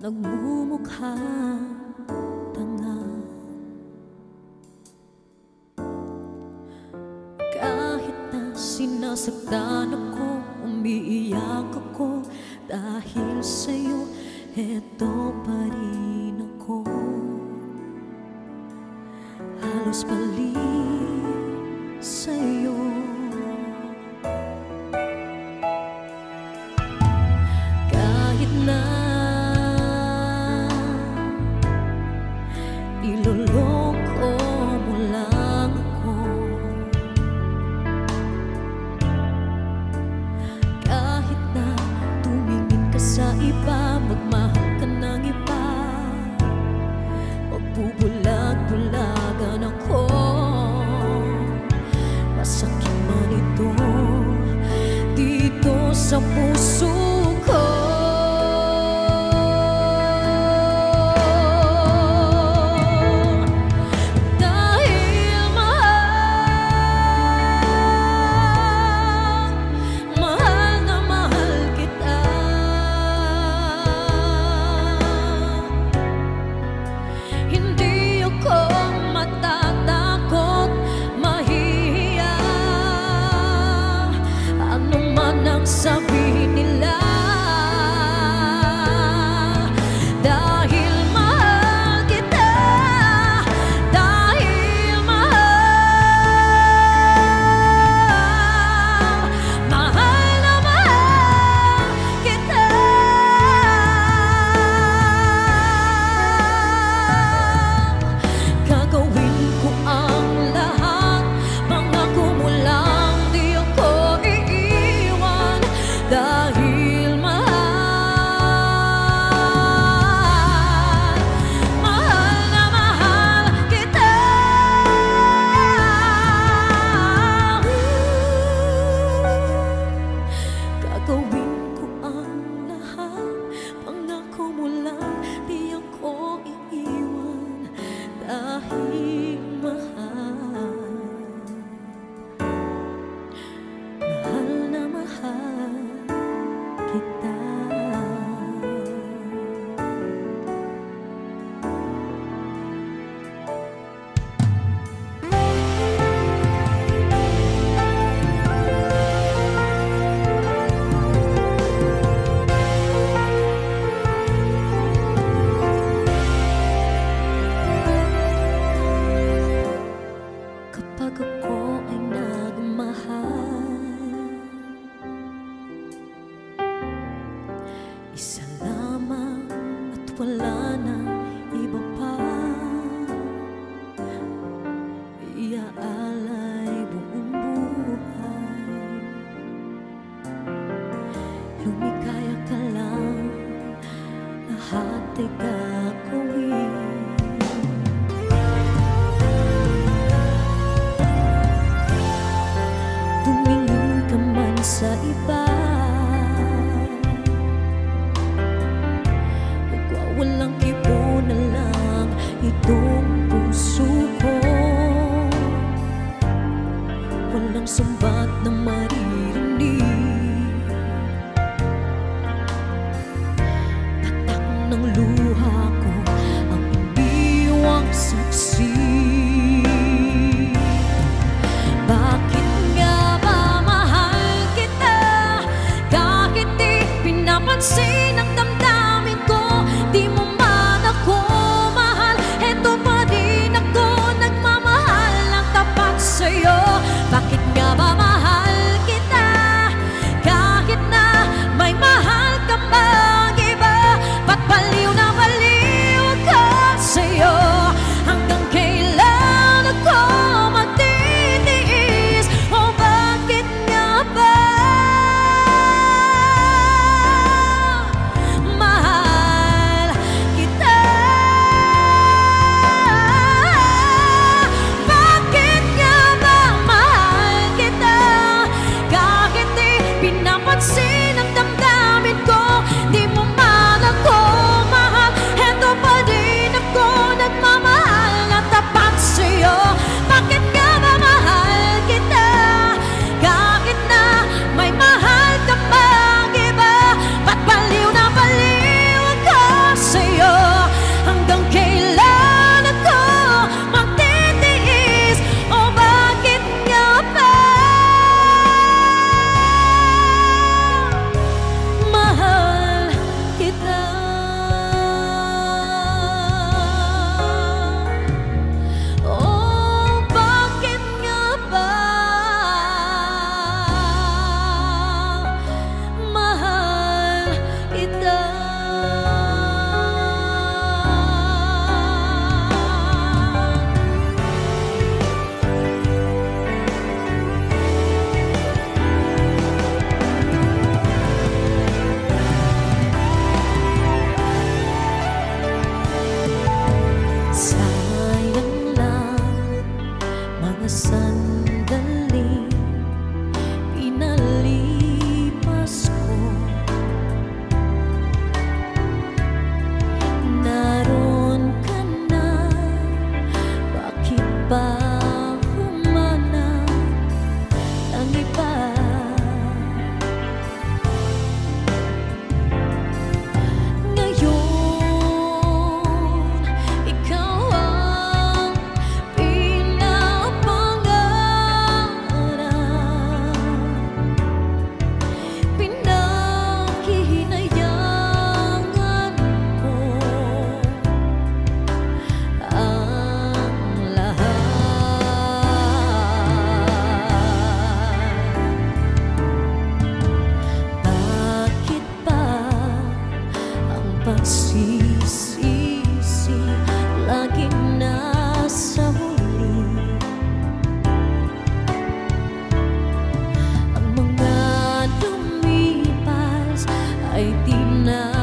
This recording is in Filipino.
nagmumukha tanga. Kahit na sinasaktan ako, umiiyak ako, dahil sa'yo, eto pa rin ako. Halos balik sa'yo. Kahit na iloloko mo lang ako, kahit na tumingin ka sa iba, magmahal ka ng iba, magbubulag-bulagan ako. Masakit man ito dito sa puso ko. Sabihin nila, dahil mahal kita, dahil mahal na mahal kita. Gagawin ko ang lahat, pangako mo lang, di ako dahil mahal, mahal na mahal kita. Gagawin ko ang lahat, pangako mo lang, di ako iiwan. Dahil mahal, mahal na mahal kita. Kapag ako ay nagmahal, isa lamang at wala na iba pa, iaalay buong buhay. Lumikaya ka lang, lahat ay gagawin. Tumingin ka man sa iba, walang kibo na lang itong puso ko. Walang sumbat na maririnig, tatak ng luha ko ang iniwang saksi. Bakit nga ba mahal kita, kahit di pinapansin ang damdamin ko? Di mo man ako mahal, eto pa din ako, nagmamahal ng tapat sa'yo. Bakit nga ba mahal kita, kahit na may mahal ka bang iba? Ba't baliw na baliw ako sa'yo? Hanggang kailan ako magtitiis? O bakit nga ba pagsisisi laging nasa huli. Ang mga lumipas ay di na